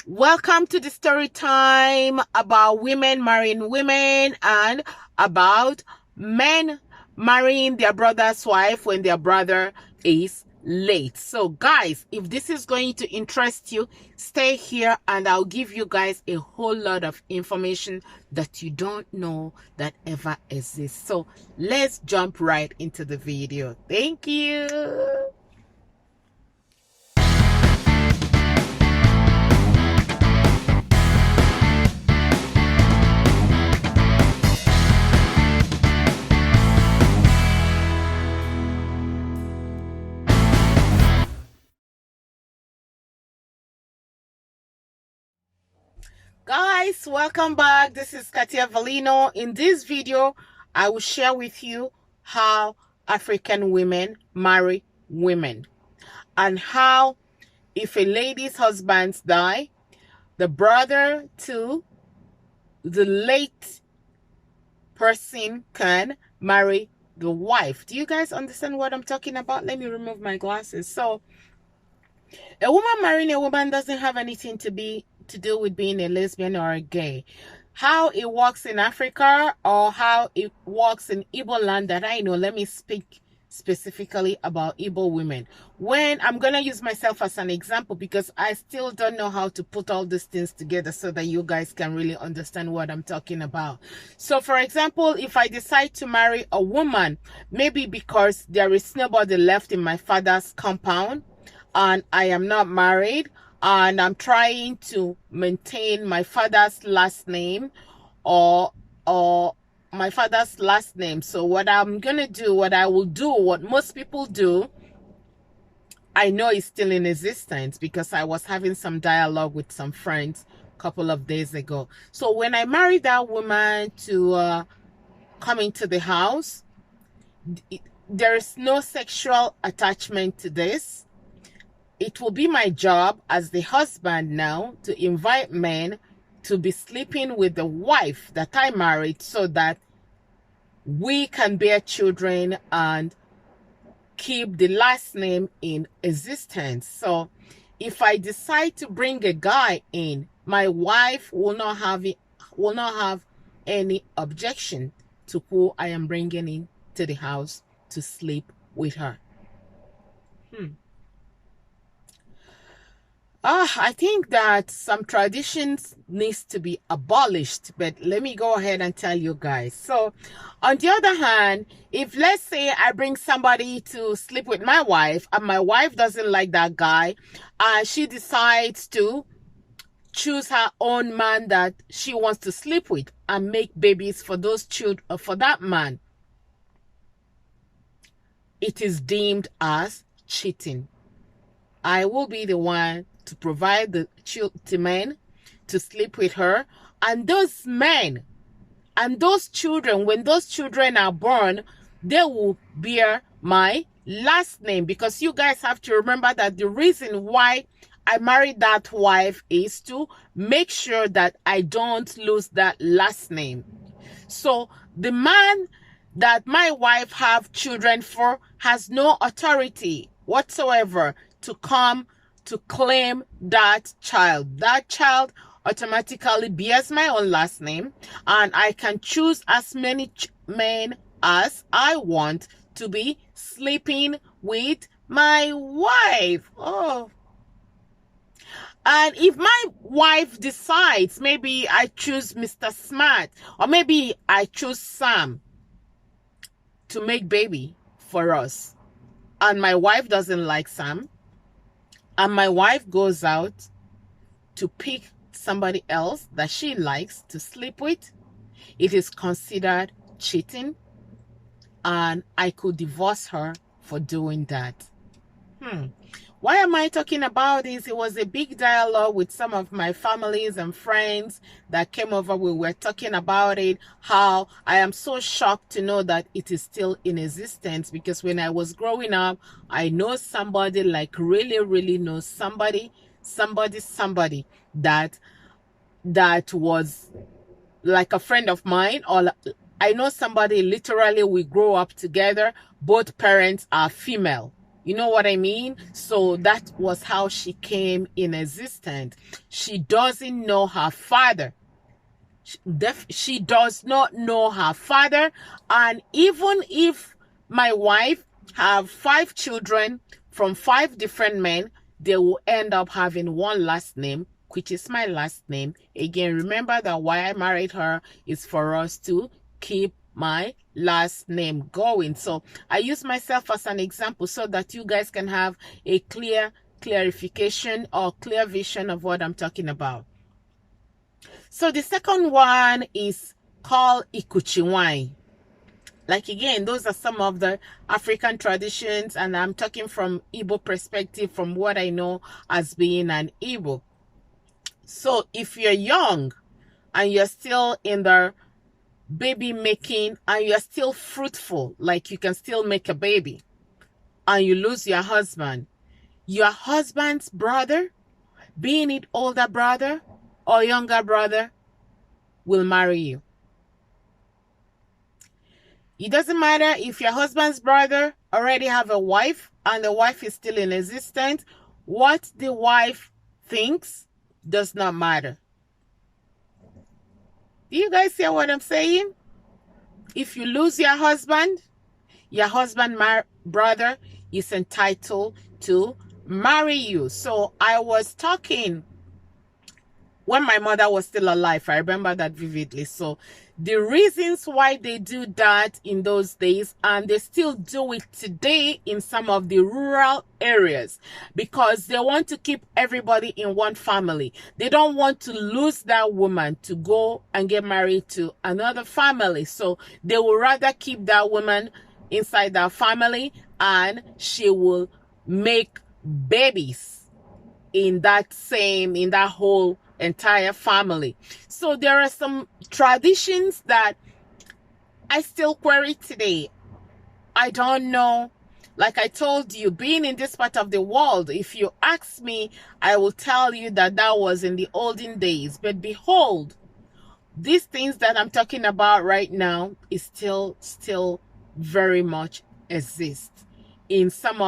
Welcome to the story time about women marrying women and about men marrying their brother's wife when their brother is late. So guys, if this is going to interest you, stay here and I'll give you guys a whole lot of information that you don't know that ever exists. So let's jump right into the video. Thank you. Guys, welcome back. This is Katia Valino. In this video, I will share with you how African women marry women and how if a lady's husband die, the brother to the late person can marry the wife. Do you guys understand what I'm talking about? Let me remove my glasses. So a woman marrying a woman doesn't have anything to do with being a lesbian or a gay. How it works in Africa or how it works in Igbo land that I know, let me speak specifically about Igbo women. When I'm going to use myself as an example because I still don't know how to put all these things together so that you guys can really understand what I'm talking about. So for example, if I decide to marry a woman, maybe because there is nobody left in my father's compound and I am not married, and I'm trying to maintain my father's last name or my father's last name. So what I'm gonna do, what most people do, I know is still in existence because I was having some dialogue with some friends a couple of days ago. So when I married that woman to come into the house, there is no sexual attachment to this. It will be my job as the husband now to invite men to be sleeping with the wife that I married so that we can bear children and keep the last name in existence. So if I decide to bring a guy in, my wife will not have any objection to who I am bringing in to the house to sleep with her. I think that some traditions needs to be abolished, but let me go ahead and tell you guys. So on the other hand, if let's say I bring somebody to sleep with my wife and my wife doesn't like that guy and she decides to choose her own man that she wants to sleep with and make babies for those children, for that man, it is deemed as cheating. I will be the one to provide the men to sleep with her, and those men and those children, when those children are born, they will bear my last name, because you guys have to remember that the reason why I married that wife is to make sure that I don't lose that last name. So the man that my wife have children for has no authority whatsoever to come to claim that child. That child automatically bears my own last name, and I can choose as many men as I want to be sleeping with my wife. Oh. And if my wife decides, maybe I choose Mr. Smart, or maybe I choose Sam to make baby for us, and my wife doesn't like Sam, and my wife goes out to pick somebody else that she likes to sleep with, it is considered cheating, and I could divorce her for doing that. Why am I talking about this? It was a big dialogue with some of my families and friends that came over. We were talking about it, how I am so shocked to know that it is still in existence, because when I was growing up, I know somebody, like really know somebody that was like a friend of mine, or I know somebody literally we grow up together, both parents are female. You know what I mean? So that was how she came in existence. She doesn't know her father. She does not know her father. And even if my wife have 5 children from 5 different men, they will end up having one last name, which is my last name. Again, remember that why I married her is for us to keep my last name going. So I use myself as an example so that you guys can have a clarification or clear vision of what I'm talking about. So the second one is called Ikuchiwai. Like again, those are some of the African traditions, and I'm talking from Igbo perspective, from what I know as being an Igbo. So if you're young and you're still in the baby making and you're still fruitful, like you can still make a baby, and you lose your husband's brother, being it older brother or younger brother, will marry you. It doesn't matter if your husband's brother already have a wife and the wife is still in existence. What the wife thinks does not matter. Do you guys hear what I'm saying? If you lose your husband brother is entitled to marry you. So I was talking when my mother was still alive. I remember that vividly. So the reasons why they do that in those days, and they still do it today in some of the rural areas, because they want to keep everybody in one family. They don't want to lose that woman to go and get married to another family. So they will rather keep that woman inside that family, and she will make babies in that whole entire family. So there are some traditions that I still query today. I don't know. Like I told you, being in this part of the world, if you ask me, I will tell you that that was in the olden days. But behold, these things that I'm talking about right now is still very much exist in some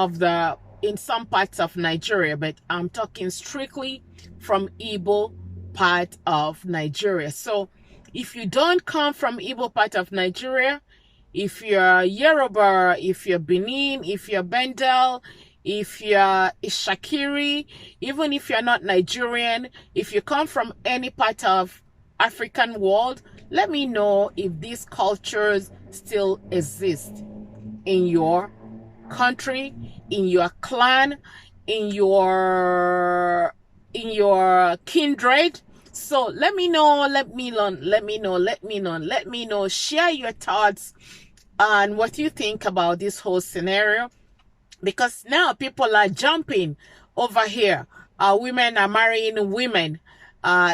parts of Nigeria, but I'm talking strictly from Igbo part of Nigeria. So if you don't come from Igbo part of Nigeria, if you're Yoruba, if you're Benin, if you're Bendel, if you're Ishakiri, even if you're not Nigerian, if you come from any part of African world, let me know if these cultures still exist in your country, in your clan, in your kindred. So let me know. Share your thoughts on what you think about this whole scenario, because now people are jumping over here. Women are marrying women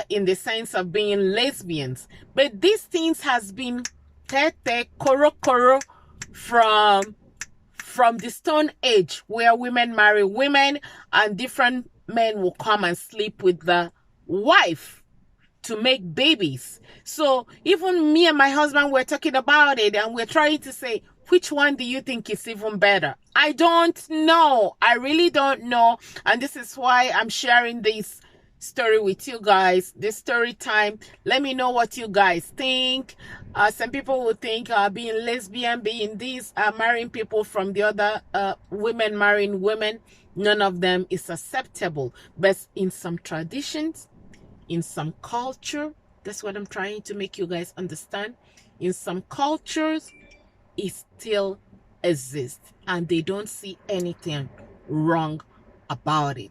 in the sense of being lesbians, but these things has been koro from the Stone Age, where women marry women and different men will come and sleep with the wife to make babies. So even me and my husband were talking about it, and we're trying to say, which one do you think is even better? I don't know. I really don't know. And this is why I'm sharing this story with you guys, this story time. Let me know what you guys think. Some people will think being lesbian, being this, marrying people from the other women marrying women, none of them is acceptable. But in some traditions, in some culture, that's what I'm trying to make you guys understand. In some cultures, it still exists, and they don't see anything wrong about it.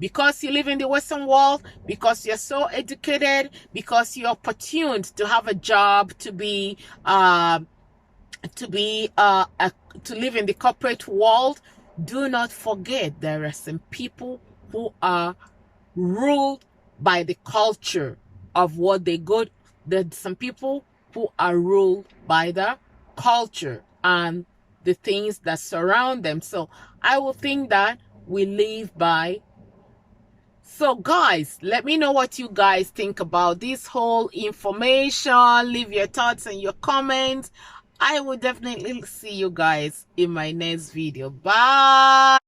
Because you live in the Western world, because you're so educated, because you're opportuned to have a job, to live in the corporate world, do not forget there are some people who are ruled by the culture of what they go. There's some people who are ruled by the culture and the things that surround them. So I will think that we live by. So guys, let me know what you guys think about this whole information. Leave your thoughts and your comments. I will definitely see you guys in my next video. Bye.